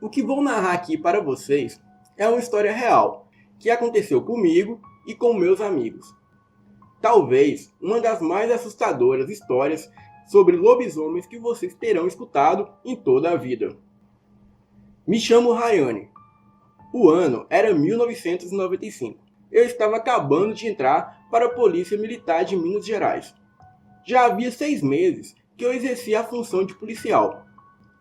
O que vou narrar aqui para vocês é uma história real, que aconteceu comigo e com meus amigos. Talvez uma das mais assustadoras histórias sobre lobisomens que vocês terão escutado em toda a vida. Me chamo Rayane. O ano era 1995. Eu estava acabando de entrar para a Polícia Militar de Minas Gerais. Já havia 6 meses que eu exercia a função de policial.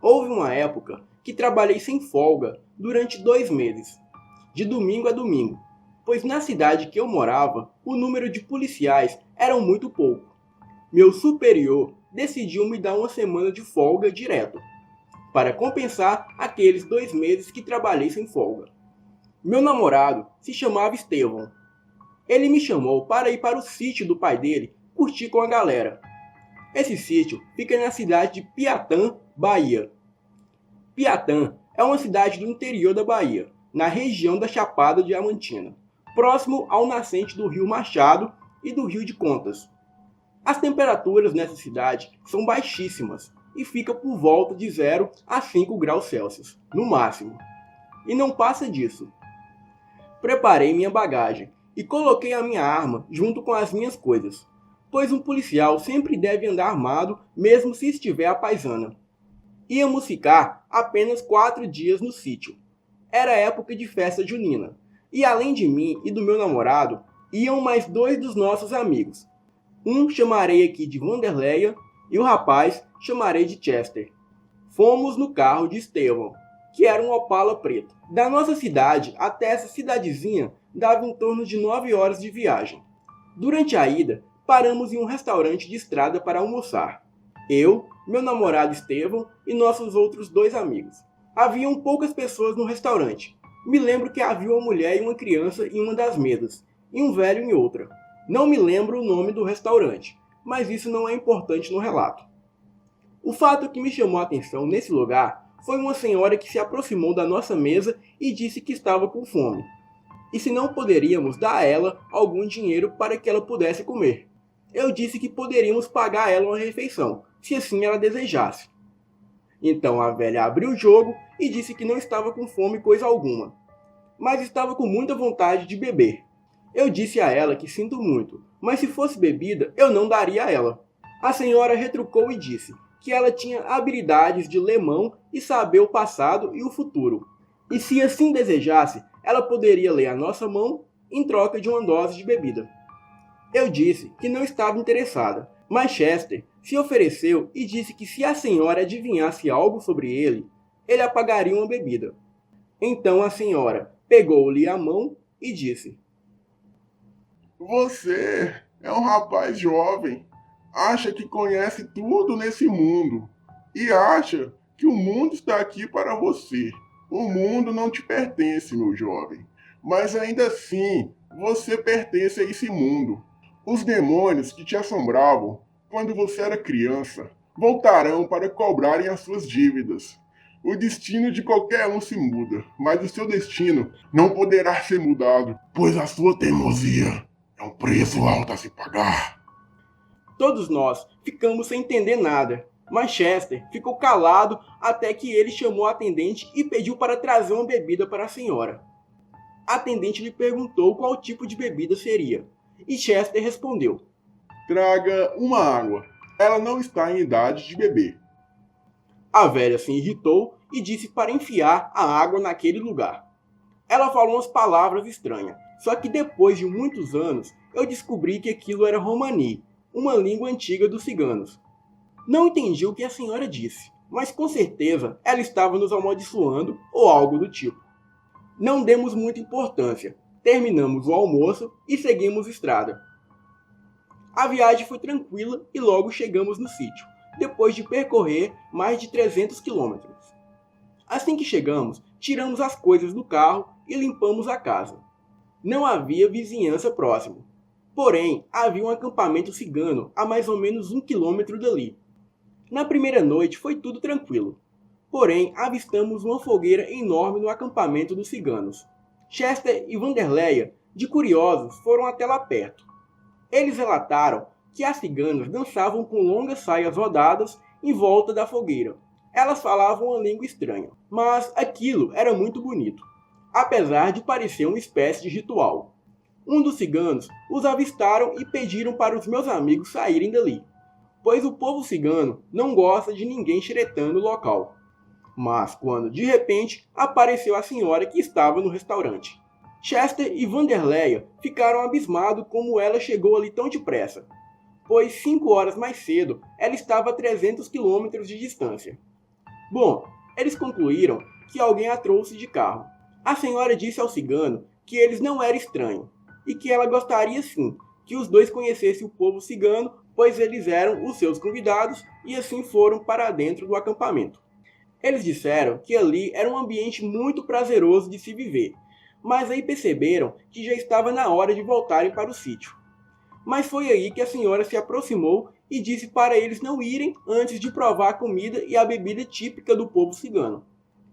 Houve uma época que trabalhei sem folga durante 2 meses, de domingo a domingo, pois na cidade que eu morava, o número de policiais era muito pouco. Meu superior decidiu me dar uma semana de folga direto, para compensar aqueles 2 meses que trabalhei sem folga. Meu namorado se chamava Estevão. Ele me chamou para ir para o sítio do pai dele curtir com a galera. Esse sítio fica na cidade de Piatã, Bahia. Piatã é uma cidade do interior da Bahia, na região da Chapada Diamantina, próximo ao nascente do Rio Machado e do Rio de Contas. As temperaturas nessa cidade são baixíssimas e fica por volta de 0 a 5 graus Celsius, no máximo. E não passa disso. Preparei minha bagagem e coloquei a minha arma junto com as minhas coisas, pois um policial sempre deve andar armado mesmo se estiver à paisana. Íamos ficar apenas 4 dias no sítio. Era época de festa junina, e além de mim e do meu namorado, iam mais 2 dos nossos amigos. Um chamarei aqui de Vanderleia e o rapaz chamarei de Chester. Fomos no carro de Estevão, que era um Opala preto. Da nossa cidade até essa cidadezinha dava em torno de 9 horas de viagem. Durante a ida, paramos em um restaurante de estrada para almoçar. Eu, meu namorado Estevão e nossos outros 2 amigos. Haviam poucas pessoas no restaurante. Me lembro que havia uma mulher e uma criança em uma das mesas, e um velho em outra. Não me lembro o nome do restaurante, mas isso não é importante no relato. O fato que me chamou a atenção nesse lugar foi uma senhora que se aproximou da nossa mesa e disse que estava com fome, e se não poderíamos dar a ela algum dinheiro para que ela pudesse comer. Eu disse que poderíamos pagar a ela uma refeição, se assim ela desejasse. Então a velha abriu o jogo e disse que não estava com fome coisa alguma, mas estava com muita vontade de beber. Eu disse a ela que sinto muito, mas se fosse bebida eu não daria a ela. A senhora retrucou e disse que ela tinha habilidades de ler mão e saber o passado e o futuro, e se assim desejasse, ela poderia ler a nossa mão em troca de uma dose de bebida. Eu disse que não estava interessada, mas Chester se ofereceu e disse que se a senhora adivinhasse algo sobre ele, ele a pagaria uma bebida. Então a senhora pegou-lhe a mão e disse: Você é um rapaz jovem, acha que conhece tudo nesse mundo e acha que o mundo está aqui para você. O mundo não te pertence, meu jovem, mas ainda assim você pertence a esse mundo. Os demônios que te assombravam quando você era criança voltarão para cobrarem as suas dívidas. O destino de qualquer um se muda, mas o seu destino não poderá ser mudado, pois a sua teimosia é um preço alto a se pagar. Todos nós ficamos sem entender nada, mas Chester ficou calado até que ele chamou a atendente e pediu para trazer uma bebida para a senhora. A atendente lhe perguntou qual tipo de bebida seria, e Chester respondeu: Traga uma água. Ela não está em idade de beber. A velha se irritou e disse para enfiar a água naquele lugar. Ela falou umas palavras estranhas, só que depois de muitos anos eu descobri que aquilo era romani, uma língua antiga dos ciganos. Não entendi o que a senhora disse, mas com certeza ela estava nos amaldiçoando ou algo do tipo. Não demos muita importância, terminamos o almoço e seguimos estrada. A viagem foi tranquila e logo chegamos no sítio, depois de percorrer mais de 300 quilômetros. Assim que chegamos, tiramos as coisas do carro e limpamos a casa. Não havia vizinhança próxima, porém havia um acampamento cigano a mais ou menos 1 quilômetro dali. Na primeira noite foi tudo tranquilo, porém avistamos uma fogueira enorme no acampamento dos ciganos. Chester e Vanderleia, de curiosos, foram até lá perto. Eles relataram que as ciganas dançavam com longas saias rodadas em volta da fogueira, Elas falavam uma língua estranha, mas aquilo era muito bonito, apesar de parecer uma espécie de ritual. Um dos ciganos os avistaram e pediram para os meus amigos saírem dali, pois o povo cigano não gosta de ninguém xeretando o local. Mas quando de repente apareceu a senhora que estava no restaurante. Chester e Vanderleia ficaram abismados como ela chegou ali tão depressa, pois 5 horas mais cedo ela estava a 300 quilômetros de distância. Bom, eles concluíram que alguém a trouxe de carro. A senhora disse ao cigano que eles não eram estranhos e que ela gostaria sim que os dois conhecessem o povo cigano, pois eles eram os seus convidados e assim foram para dentro do acampamento. Eles disseram que ali era um ambiente muito prazeroso de se viver, mas aí perceberam que já estava na hora de voltarem para o sítio. Mas foi aí que a senhora se aproximou e disse para eles não irem antes de provar a comida e a bebida típica do povo cigano.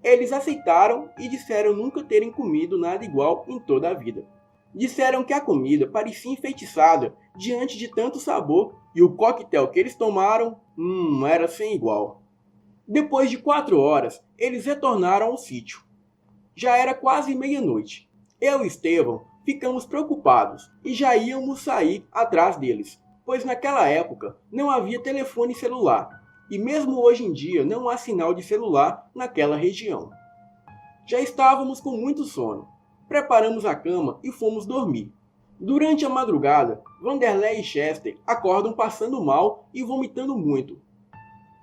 Eles aceitaram e disseram nunca terem comido nada igual em toda a vida. Disseram que a comida parecia enfeitiçada diante de tanto sabor e o coquetel que eles tomaram, era sem igual. Depois de 4 horas, eles retornaram ao sítio. Já era quase meia-noite. Eu e Estevão ficamos preocupados e já íamos sair atrás deles, pois naquela época não havia telefone celular e mesmo hoje em dia não há sinal de celular naquela região. Já estávamos com muito sono. Preparamos a cama e fomos dormir. Durante a madrugada, Vanderlei e Chester acordam passando mal e vomitando muito.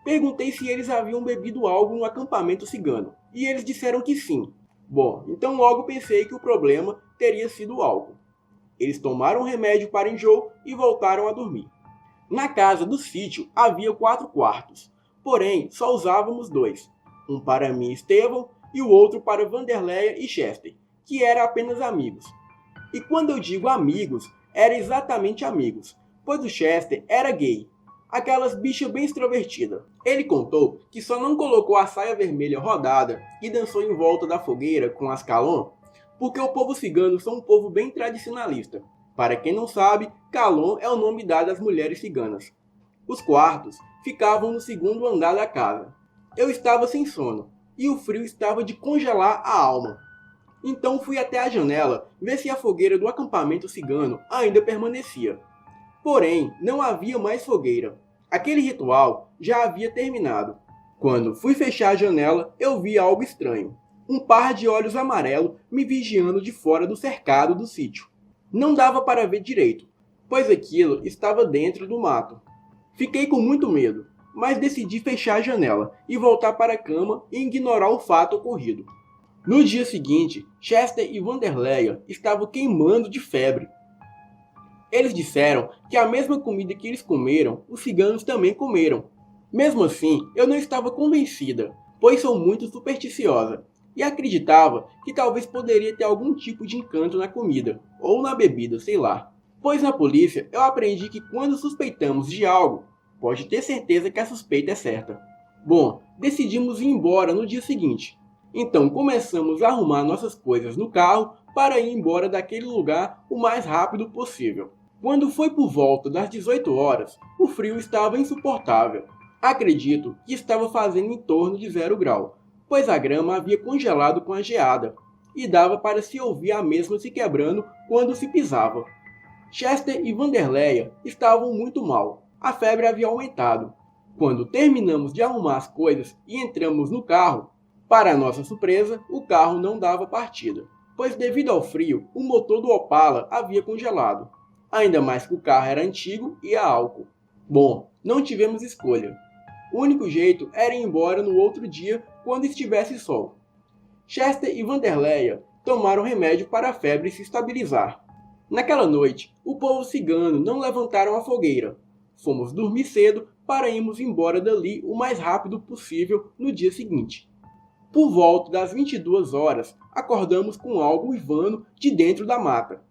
Perguntei se eles haviam bebido algo no acampamento cigano, e eles disseram que sim. Bom, então logo pensei que o problema teria sido o álcool. Eles tomaram remédio para enjoo e voltaram a dormir. Na casa do sítio havia 4 quartos, porém só usávamos 2. Um para mim e Estevão e o outro para Vanderleia e Chester, que eram apenas amigos. E quando eu digo amigos, era exatamente amigos, pois o Chester era gay. Aquelas bichas bem extrovertidas. Ele contou que só não colocou a saia vermelha rodada e dançou em volta da fogueira com as Calon, porque o povo cigano são um povo bem tradicionalista. Para quem não sabe, Calon é o nome dado às mulheres ciganas. Os quartos ficavam no 2º andar da casa. Eu estava sem sono e o frio estava de congelar a alma. Então fui até a janela ver se a fogueira do acampamento cigano ainda permanecia. Porém, não havia mais fogueira. Aquele ritual já havia terminado. Quando fui fechar a janela, eu vi algo estranho. Um par de olhos amarelos me vigiando de fora do cercado do sítio. Não dava para ver direito, pois aquilo estava dentro do mato. Fiquei com muito medo, mas decidi fechar a janela e voltar para a cama e ignorar o fato ocorrido. No dia seguinte, Chester e Vanderleia estavam queimando de febre. Eles disseram que a mesma comida que eles comeram, os ciganos também comeram. Mesmo assim, eu não estava convencida, pois sou muito supersticiosa, e acreditava que talvez poderia ter algum tipo de encanto na comida, ou na bebida, sei lá. Pois na polícia eu aprendi que quando suspeitamos de algo, pode ter certeza que a suspeita é certa. Bom, decidimos ir embora no dia seguinte. Então começamos a arrumar nossas coisas no carro para ir embora daquele lugar o mais rápido possível. Quando foi por volta das 18 horas, o frio estava insuportável. Acredito que estava fazendo em torno de 0 grau, pois a grama havia congelado com a geada, e dava para se ouvir a mesma se quebrando quando se pisava. Chester e Vanderleia estavam muito mal, a febre havia aumentado. Quando terminamos de arrumar as coisas e entramos no carro, para nossa surpresa, o carro não dava partida, pois devido ao frio, o motor do Opala havia congelado. Ainda mais que o carro era antigo e a álcool. Bom, não tivemos escolha. O único jeito era ir embora no outro dia quando estivesse sol. Chester e Vanderleia tomaram remédio para a febre se estabilizar. Naquela noite, o povo cigano não levantaram a fogueira. Fomos dormir cedo para irmos embora dali o mais rápido possível no dia seguinte. Por volta das 22 horas, acordamos com algo uivando de dentro da mata.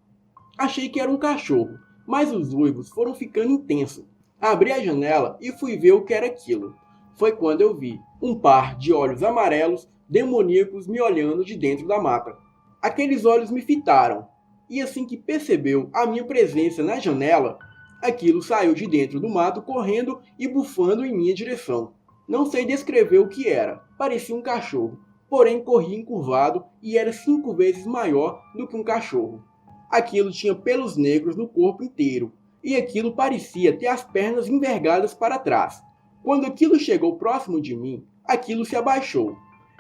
Achei que era um cachorro, mas os uivos foram ficando intensos. Abri a janela e fui ver o que era aquilo. Foi quando eu vi um par de olhos amarelos demoníacos me olhando de dentro da mata. Aqueles olhos me fitaram, e assim que percebeu a minha presença na janela, aquilo saiu de dentro do mato correndo e bufando em minha direção. Não sei descrever o que era, parecia um cachorro, porém corria encurvado e era 5 vezes maior do que um cachorro. Aquilo tinha pelos negros no corpo inteiro, e aquilo parecia ter as pernas envergadas para trás. Quando aquilo chegou próximo de mim, aquilo se abaixou,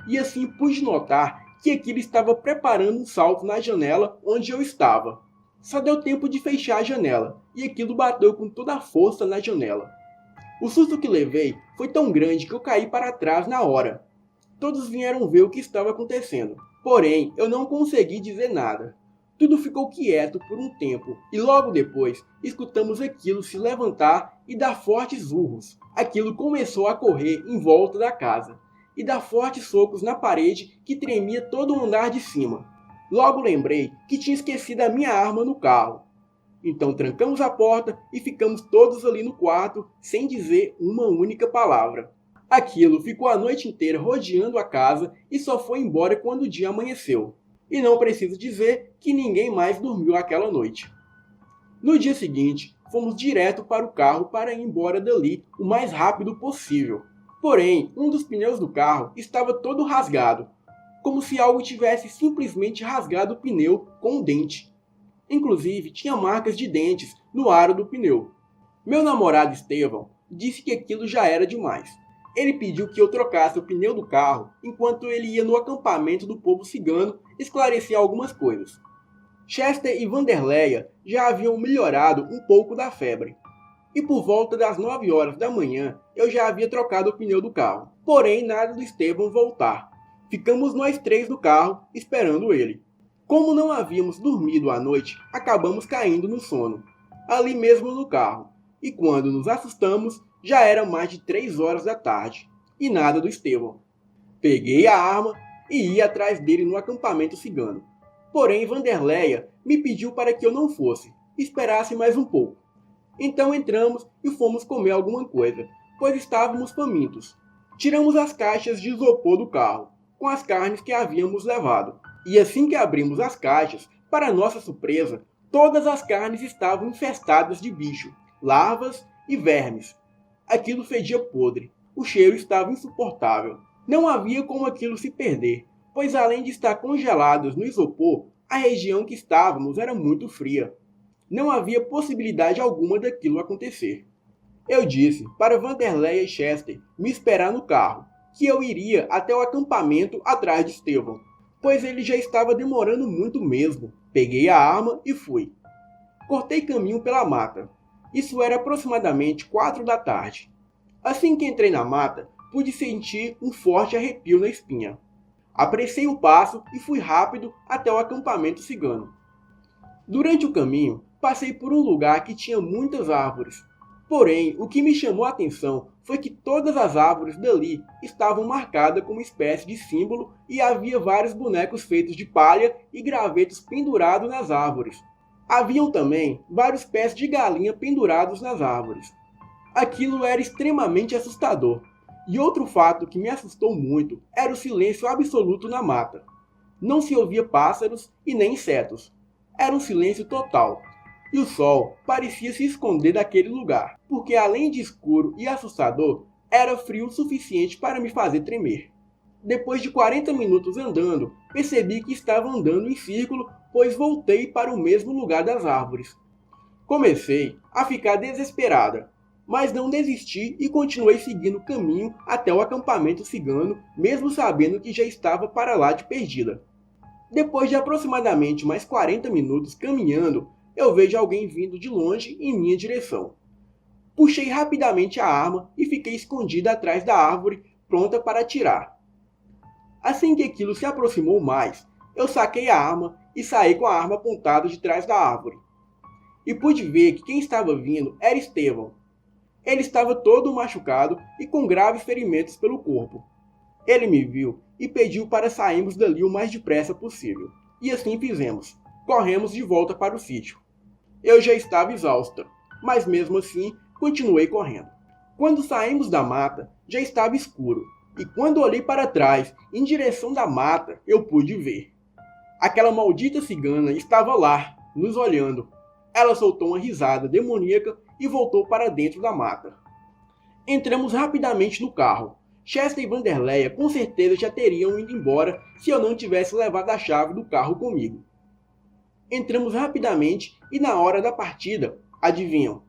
e assim pude notar que aquilo estava preparando um salto na janela onde eu estava. Só deu tempo de fechar a janela, e aquilo bateu com toda a força na janela. O susto que levei foi tão grande que eu caí para trás na hora. Todos vieram ver o que estava acontecendo, porém eu não consegui dizer nada. Tudo ficou quieto por um tempo, e logo depois escutamos aquilo se levantar e dar fortes urros. Aquilo começou a correr em volta da casa, e dar fortes socos na parede que tremia todo o andar de cima. Logo lembrei que tinha esquecido a minha arma no carro. Então trancamos a porta e ficamos todos ali no quarto, sem dizer uma única palavra. Aquilo ficou a noite inteira rodeando a casa e só foi embora quando o dia amanheceu. E não preciso dizer que ninguém mais dormiu aquela noite. No dia seguinte, fomos direto para o carro para ir embora dali o mais rápido possível. Porém, um dos pneus do carro estava todo rasgado, como se algo tivesse simplesmente rasgado o pneu com um dente. Inclusive, tinha marcas de dentes no aro do pneu. Meu namorado Estevão disse que aquilo já era demais. Ele pediu que eu trocasse o pneu do carro enquanto ele ia no acampamento do povo cigano esclarecer algumas coisas. Chester e Vanderleia já haviam melhorado um pouco da febre. E por volta das 9 horas da manhã eu já havia trocado o pneu do carro. Porém, nada do Estevão voltar. Ficamos nós 3 no carro esperando ele. Como não havíamos dormido à noite, acabamos caindo no sono, ali mesmo no carro. E quando nos assustamos, já era mais de 3 horas da tarde. E nada do Estevão. Peguei a arma e ia atrás dele no acampamento cigano. Porém, Vanderleia me pediu para que eu não fosse, esperasse mais um pouco. Então entramos e fomos comer alguma coisa, pois estávamos famintos. Tiramos as caixas de isopor do carro, com as carnes que havíamos levado. E assim que abrimos as caixas, para nossa surpresa, todas as carnes estavam infestadas de bicho, larvas e vermes. Aquilo fedia podre. O cheiro estava insuportável. Não havia como aquilo se perder, pois além de estar congelados no isopor, a região que estávamos era muito fria. Não havia possibilidade alguma daquilo acontecer. Eu disse para Vanderleia e Chester me esperar no carro, que eu iria até o acampamento atrás de Estevão, pois ele já estava demorando muito mesmo. Peguei a arma e fui. Cortei caminho pela mata. Isso era aproximadamente 4 da tarde. Assim que entrei na mata, pude sentir um forte arrepio na espinha. Apressei o passo e fui rápido até o acampamento cigano. Durante o caminho, passei por um lugar que tinha muitas árvores. Porém, o que me chamou a atenção foi que todas as árvores dali estavam marcadas como espécie de símbolo e havia vários bonecos feitos de palha e gravetos pendurados nas árvores. Haviam também vários pés de galinha pendurados nas árvores. Aquilo era extremamente assustador. E outro fato que me assustou muito era o silêncio absoluto na mata. Não se ouvia pássaros e nem insetos. Era um silêncio total. E o sol parecia se esconder daquele lugar, porque além de escuro e assustador, era frio o suficiente para me fazer tremer. Depois de 40 minutos andando, percebi que estava andando em círculo, pois voltei para o mesmo lugar das árvores. Comecei a ficar desesperada, mas não desisti e continuei seguindo o caminho até o acampamento cigano, mesmo sabendo que já estava para lá de perdida. Depois de aproximadamente mais 40 minutos caminhando, eu vejo alguém vindo de longe em minha direção. Puxei rapidamente a arma e fiquei escondida atrás da árvore, pronta para atirar. Assim que aquilo se aproximou mais, eu saquei a arma e saí com a arma apontada de trás da árvore. E pude ver que quem estava vindo era Estevão. Ele estava todo machucado e com graves ferimentos pelo corpo. Ele me viu e pediu para sairmos dali o mais depressa possível. E assim fizemos. Corremos de volta para o sítio. Eu já estava exausta, mas mesmo assim continuei correndo. Quando saímos da mata, já estava escuro. E quando olhei para trás, em direção da mata, eu pude ver. Aquela maldita cigana estava lá, nos olhando. Ela soltou uma risada demoníaca e voltou para dentro da mata. Entramos rapidamente no carro. Chester e Vanderleia com certeza já teriam ido embora se eu não tivesse levado a chave do carro comigo. Entramos rapidamente e na hora da partida, adivinham?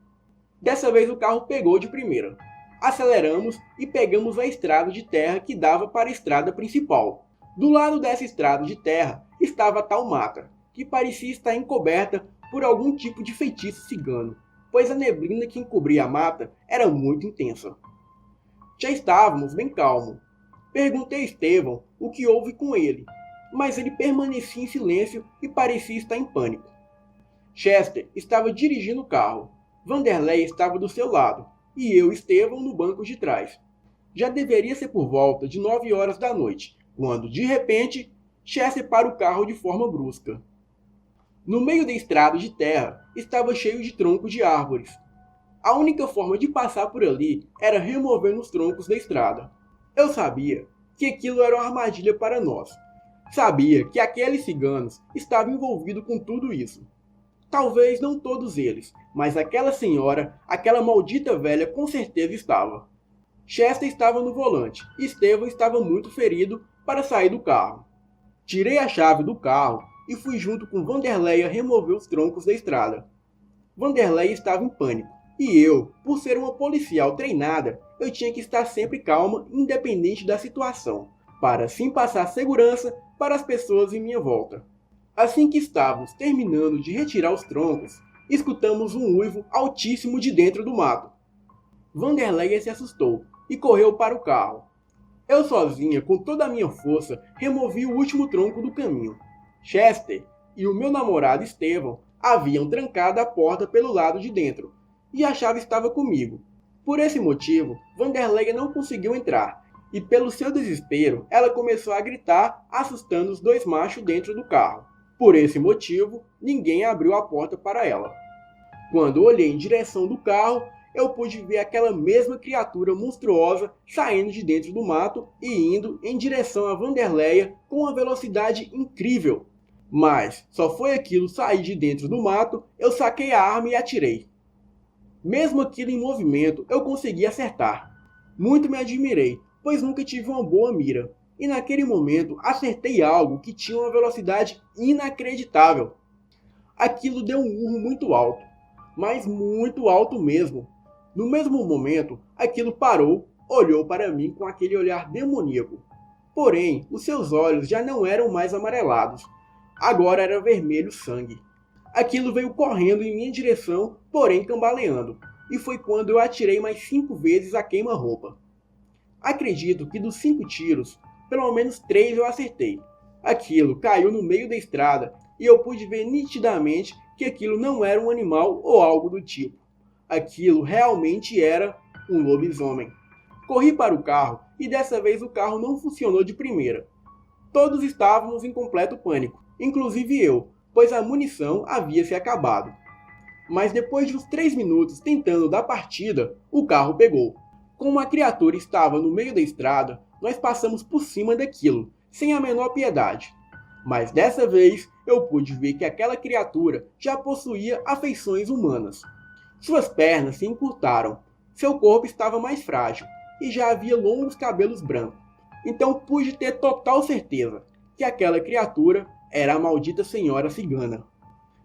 Dessa vez o carro pegou de primeira. Aceleramos e pegamos a estrada de terra que dava para a estrada principal. Do lado dessa estrada de terra estava a tal mata, que parecia estar encoberta por algum tipo de feitiço cigano, pois a neblina que encobria a mata era muito intensa. Já estávamos bem calmos. Perguntei a Estevão o que houve com ele, mas ele permanecia em silêncio e parecia estar em pânico. Chester estava dirigindo o carro. Vanderleia estava do seu lado, e eu e Estevão no banco de trás. Já deveria ser por volta de 9 horas da noite, quando, de repente, Chester para o carro de forma brusca. No meio da estrada de terra estava cheio de troncos de árvores. A única forma de passar por ali era removendo os troncos da estrada. Eu sabia que aquilo era uma armadilha para nós. Sabia que aqueles ciganos estavam envolvidos com tudo isso. Talvez não todos eles, mas aquela senhora, aquela maldita velha com certeza estava. Chester estava no volante e Estevão estava muito ferido para sair do carro. Tirei a chave do carro e fui junto com Vanderleia remover os troncos da estrada. Vanderleia estava em pânico e eu, por ser uma policial treinada, eu tinha que estar sempre calma, independente da situação, para assim passar segurança para as pessoas em minha volta. Assim que estávamos terminando de retirar os troncos, escutamos um uivo altíssimo de dentro do mato. Vanderleia se assustou e correu para o carro. Eu sozinha, com toda a minha força, removi o último tronco do caminho. Chester e o meu namorado Estevão haviam trancado a porta pelo lado de dentro, e a chave estava comigo. Por esse motivo, Vanderleia não conseguiu entrar, e pelo seu desespero, ela começou a gritar, assustando os dois machos dentro do carro. Por esse motivo, ninguém abriu a porta para ela. Quando olhei em direção do carro, eu pude ver aquela mesma criatura monstruosa saindo de dentro do mato e indo em direção a Vanderleia com uma velocidade incrível. Mas só foi aquilo sair de dentro do mato, eu saquei a arma e atirei. Mesmo aquilo em movimento, eu consegui acertar. Muito me admirei, pois nunca tive uma boa mira. E naquele momento acertei algo que tinha uma velocidade inacreditável. Aquilo deu um urro muito alto, mas muito alto mesmo. No mesmo momento, aquilo parou, olhou para mim com aquele olhar demoníaco. Porém, os seus olhos já não eram mais amarelados. Agora era vermelho sangue. Aquilo veio correndo em minha direção, porém cambaleando. E foi quando eu atirei mais 5 vezes a queima-roupa. Acredito que dos 5 tiros, pelo menos 3 eu acertei. Aquilo caiu no meio da estrada e eu pude ver nitidamente que aquilo não era um animal ou algo do tipo. Aquilo realmente era um lobisomem. Corri para o carro e dessa vez o carro não funcionou de primeira. Todos estávamos em completo pânico, inclusive eu, pois a munição havia se acabado. Mas depois de uns 3 minutos tentando dar partida, o carro pegou. Como a criatura estava no meio da estrada, nós passamos por cima daquilo, sem a menor piedade. Mas dessa vez, eu pude ver que aquela criatura já possuía afeições humanas. Suas pernas se encurtaram, seu corpo estava mais frágil e já havia longos cabelos brancos. Então pude ter total certeza que aquela criatura era a maldita senhora cigana.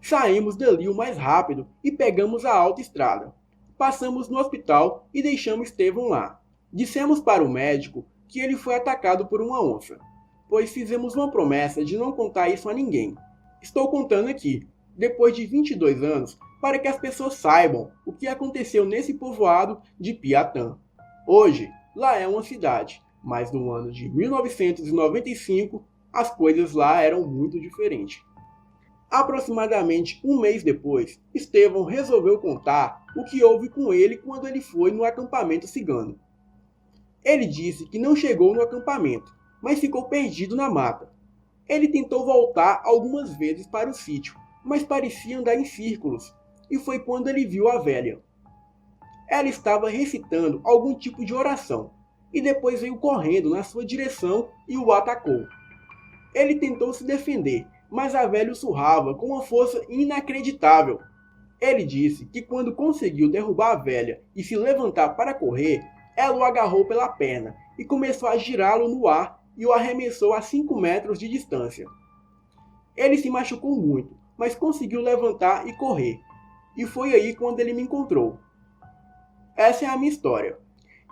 Saímos dali o mais rápido e pegamos a autoestrada. Passamos no hospital e deixamos Estevão lá. Dissemos para o médico que ele foi atacado por uma onça, pois fizemos uma promessa de não contar isso a ninguém. Estou contando aqui, depois de 22 anos, para que as pessoas saibam o que aconteceu nesse povoado de Piatã. Hoje, lá é uma cidade, mas no ano de 1995, as coisas lá eram muito diferentes. Aproximadamente um mês depois, Estevão resolveu contar o que houve com ele quando ele foi no acampamento cigano. Ele disse que não chegou no acampamento, mas ficou perdido na mata. Ele tentou voltar algumas vezes para o sítio, mas parecia andar em círculos, e foi quando ele viu a velha. Ela estava recitando algum tipo de oração, e depois veio correndo na sua direção e o atacou. Ele tentou se defender, mas a velha o surrava com uma força inacreditável. Ele disse que quando conseguiu derrubar a velha e se levantar para correr, ela o agarrou pela perna e começou a girá-lo no ar e o arremessou a 5 metros de distância. Ele se machucou muito, mas conseguiu levantar e correr. E foi aí quando ele me encontrou. Essa é a minha história.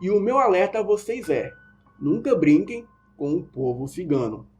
E o meu alerta a vocês é: nunca brinquem com o povo cigano.